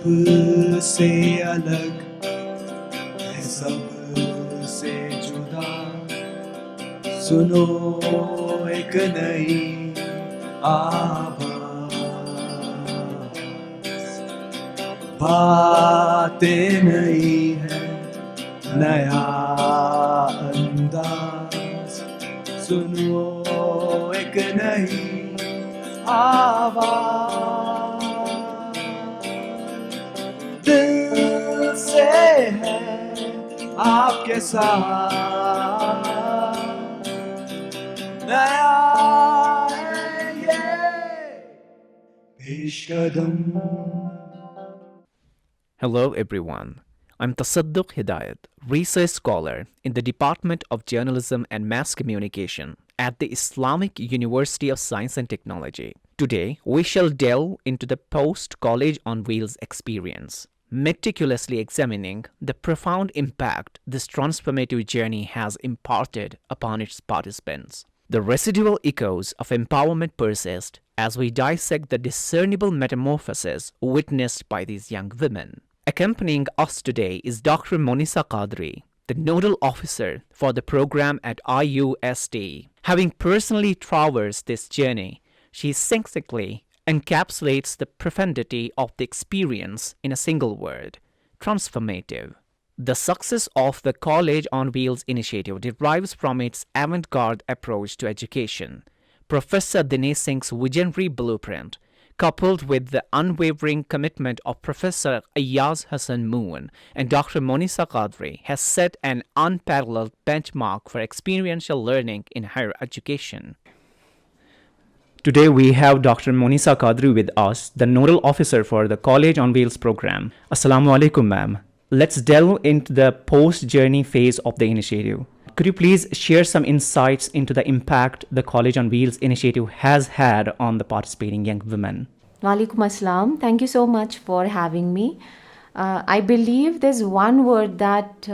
से अलग है, सब से जुदा। सुनो एक नई आवाज़, बातें नई है, नया अंदाज। सुनो एक नई आवाज़, दिल से है आपके साथ। नया है ये पेशकदम। Hello everyone. I'm Tasadduq Hidayat, research scholar in the Department of Journalism and Mass Communication at the Islamic University of Science and Technology. Today, we shall delve into the post-college on wheels experience, meticulously examining the profound impact this transformative journey has imparted upon its participants. The residual echoes of empowerment persist as we dissect the discernible metamorphosis witnessed by these young women. Accompanying us today is Dr. Monisa Qadri, the nodal officer for the program at IUST. Having personally traversed this journey, she succinctly encapsulates the profundity of the experience in a single word: transformative. The success of the College on Wheels initiative derives from its avant-garde approach to education, Professor Dinesh Singh's visionary blueprint, coupled with the unwavering commitment of Professor Ayaz Hassan Moon and Dr. Monisa Qadri, has set an unparalleled benchmark for experiential learning in higher education. Today we have Dr. Monisa Qadri with us, the nodal officer for the College on Wheels program. Assalamu alaikum, ma'am. Let's delve into the post-journey phase of the initiative. Could you please share some insights into the impact the College on Wheels initiative has had on the participating young women? Walaikum Assalam. Thank you so much for having me. I believe there's one word that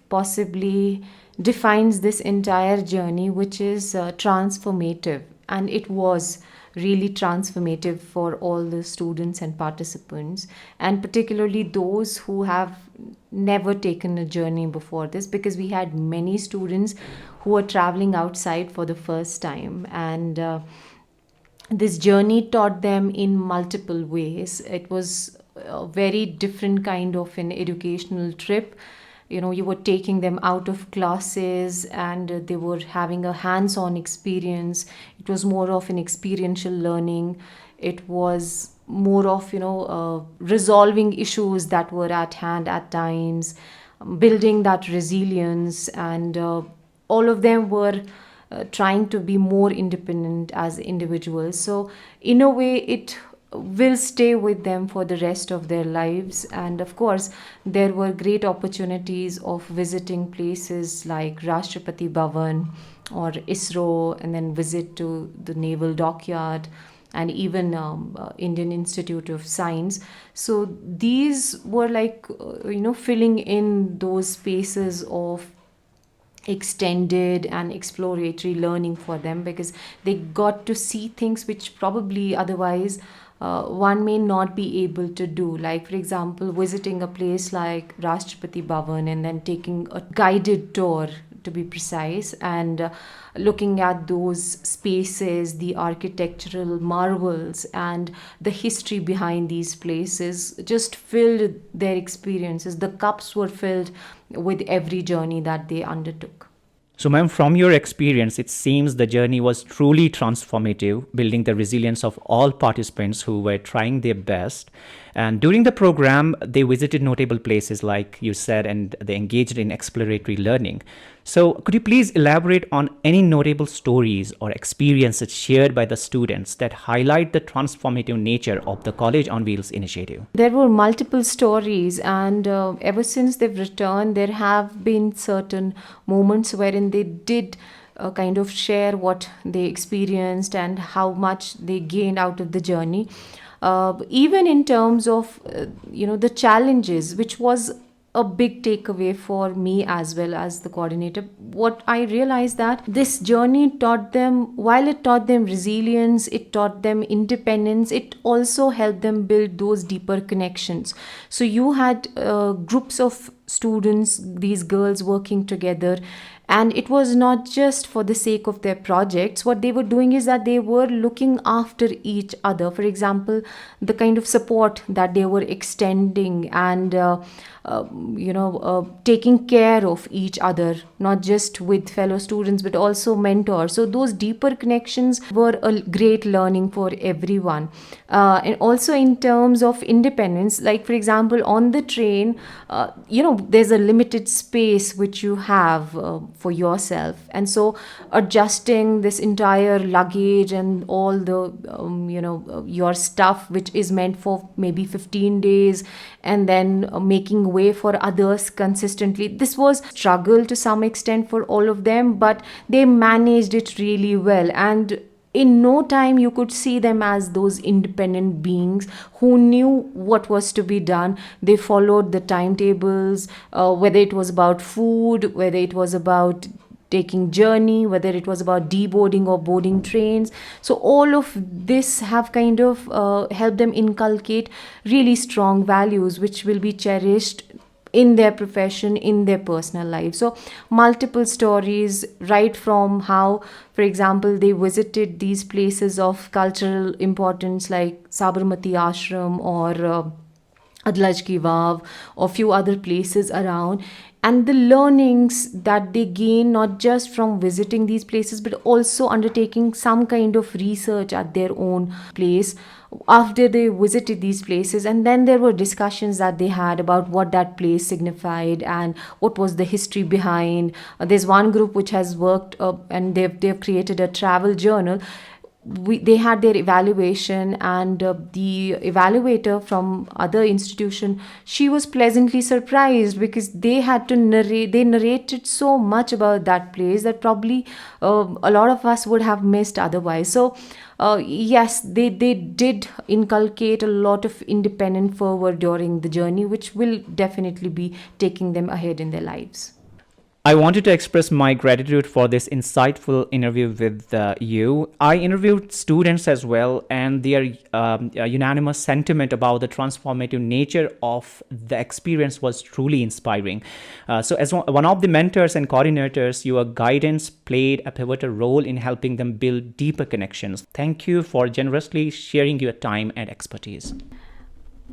possibly defines this entire journey, which is transformative. And it was really transformative for all the students and participants, and particularly those who have never taken a journey before this, because we had many students who were traveling outside for the first time, and this journey taught them in multiple ways. It was a very different kind of an educational trip. You were taking them out of classes and they were having a hands-on experience. It was more of an experiential learning. It was more of resolving issues that were at hand at times, building that resilience, and all of them were trying to be more independent as individuals. So in a way, it will stay with them for the rest of their lives. And of course, there were great opportunities of visiting places like Rashtrapati Bhavan or ISRO, and then visit to the Naval Dockyard and even Indian Institute of Science. So these were like, filling in those spaces of extended and exploratory learning for them, because they got to see things which probably otherwise one may not be able to do. Like, for example, visiting a place like Rashtrapati Bhavan and then taking a guided tour, to be precise, and looking at those spaces, the architectural marvels and the history behind these places just filled their experiences. The cups were filled with every journey that they undertook. So, ma'am, from your experience, it seems the journey was truly transformative, building the resilience of all participants who were trying their best. And during the program, they visited notable places, like you said, and they engaged in exploratory learning. So, could you please elaborate on any notable stories or experiences shared by the students that highlight the transformative nature of the College on Wheels initiative? There were multiple stories, and ever since they've returned, there have been certain moments wherein they did kind of share what they experienced and how much they gained out of the journey. Even in terms of, the challenges, which was a big takeaway for me as well as the coordinator. What I realized that this journey taught them, while it taught them resilience, it taught them independence, it also helped them build those deeper connections. So you had groups of students, these girls working together, and it was not just for the sake of their projects. What they were doing is that they were looking after each other. For example, the kind of support that they were extending, and taking care of each other, not just with fellow students but also mentors. So those deeper connections were a great learning for everyone. And also in terms of independence, like for example on the train, there's a limited space which you have for yourself, and so adjusting this entire luggage and all the your stuff which is meant for maybe 15 days, and then making way for others consistently, this was struggle to some extent for all of them, but they managed it really well. And in no time you could see them as those independent beings who knew what was to be done. They followed the timetables, whether it was about food, whether it was about taking journey, whether it was about deboarding or boarding trains. So all of this have kind of helped them inculcate really strong values which will be cherished in their profession, in their personal life. So multiple stories, right from how, for example, they visited these places of cultural importance like Sabarmati Ashram or Adlaj Ki Vav or few other places around, and the learnings that they gain not just from visiting these places but also undertaking some kind of research at their own place after they visited these places. And then there were discussions that they had about what that place signified and what was the history behind. There's one group which has worked and they've created a travel journal. They had their evaluation, and the evaluator from other institution, she was pleasantly surprised because they narrated so much about that place that probably a lot of us would have missed otherwise. So yes, they did inculcate a lot of independent fervor during the journey, which will definitely be taking them ahead in their lives. I wanted to express my gratitude for this insightful interview with you. I interviewed students as well, and their unanimous sentiment about the transformative nature of the experience was truly inspiring. So as one of the mentors and coordinators, your guidance played a pivotal role in helping them build deeper connections. Thank you for generously sharing your time and expertise.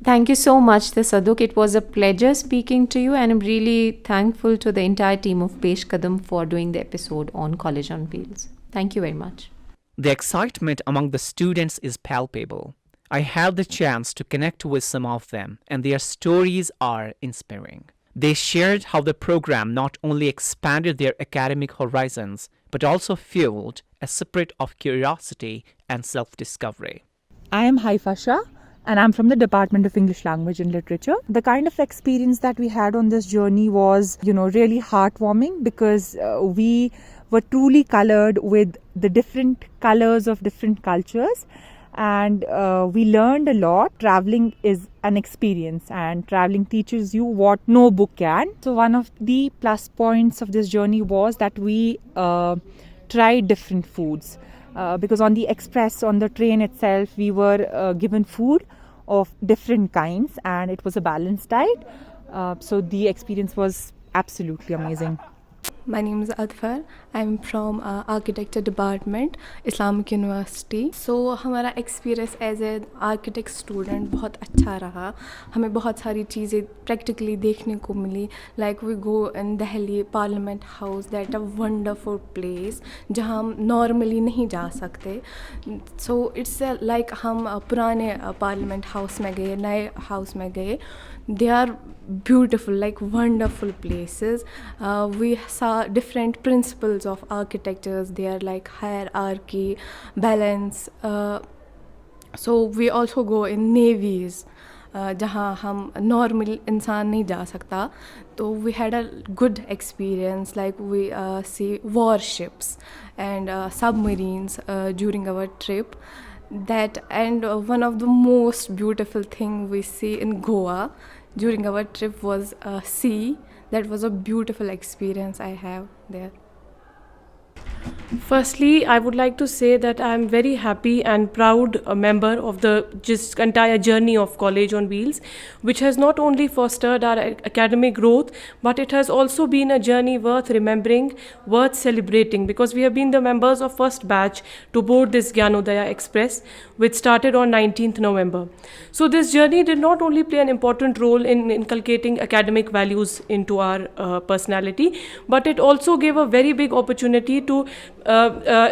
Thank you so much, Tasadduk. It was a pleasure speaking to you, and I'm really thankful to the entire team of Peshkadam for doing the episode on College on Wheels. Thank you very much. The excitement among the students is palpable. I had the chance to connect with some of them, and their stories are inspiring. They shared how the program not only expanded their academic horizons, but also fueled a spirit of curiosity and self-discovery. I am Haifa Shah, and I'm from the Department of English Language and Literature. The kind of experience that we had on this journey was, really heartwarming, because we were truly colored with the different colors of different cultures, and we learned a lot. Traveling is an experience, and traveling teaches you what no book can. So one of the plus points of this journey was that we tried different foods. Because on the express, on the train itself, we were given food of different kinds, and it was a balanced diet. So the experience was absolutely amazing. My name is Adfar. I'm from Architecture Department, Islamic University. So हमारा experience as an architect student बहुत अच्छा रहा. हमें बहुत सारी चीज़ें practically देखने को मिली. Like we go in Delhi Parliament House, that a wonderful place जहाँ हम normally नहीं जा सकते. So it's like हम पुराने Parliament House में गए, नए house में गए. They are beautiful, like wonderful places. We saw different principles of architectures. They are like hierarchy, balance. So we also go in navies, जहाँ हम normal इंसान नहीं जा सकता. So we had a good experience. Like we see warships and submarines during our trip. That and one of the most beautiful thing we see in Goa, during our trip was a sea. That was a beautiful experience I have there. Firstly, I would like to say that I am very happy and proud member of the just entire journey of College on Wheels, which has not only fostered our academic growth, but it has also been a journey worth remembering, worth celebrating, because we have been the members of first batch to board this Gyanodaya Express, which started on 19th November. So this journey did not only play an important role in inculcating academic values into our personality, but it also gave a very big opportunity to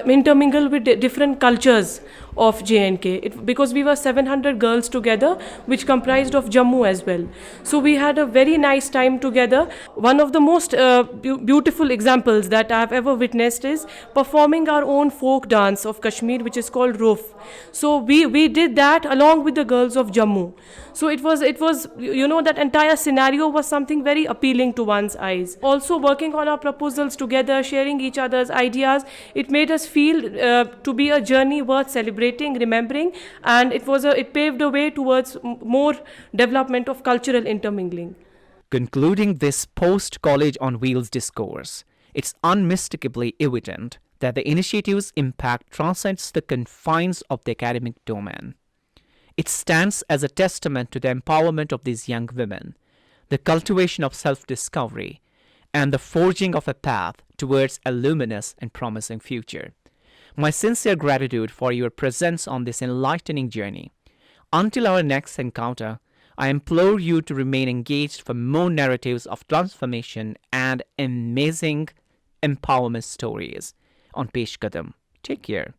intermingle with different cultures of J&K, because we were 700 girls together, which comprised of Jammu as well. So we had a very nice time together. One of the most beautiful examples that I have ever witnessed is performing our own folk dance of Kashmir, which is called Roof. So we did that along with the girls of Jammu. So it was that entire scenario was something very appealing to one's eyes. Also working on our proposals together, sharing each other's ideas, it made us feel to be a journey worth celebrating, remembering, and it paved the way towards more development of cultural intermingling. Concluding this post-College on Wheels discourse, it's unmistakably evident that the initiative's impact transcends the confines of the academic domain. It stands as a testament to the empowerment of these young women, the cultivation of self-discovery, and the forging of a path towards a luminous and promising future. My sincere gratitude for your presence on this enlightening journey. Until our next encounter, I implore you to remain engaged for more narratives of transformation and amazing empowerment stories on Peshkadam. Take care.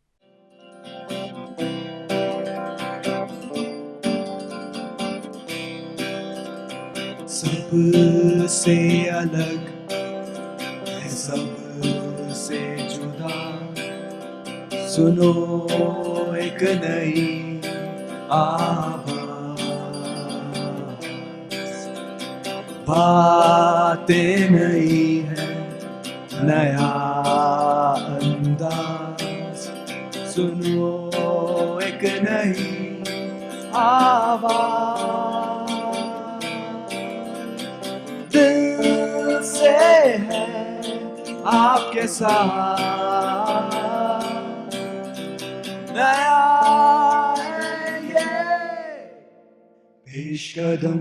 सबसे अलग है सबसे जुदा सुनो एक नई आवाज बातें नई है नया अंदाज सुनो एक नई आवाज दिल से है आपके साथ नया है ये पेशकदम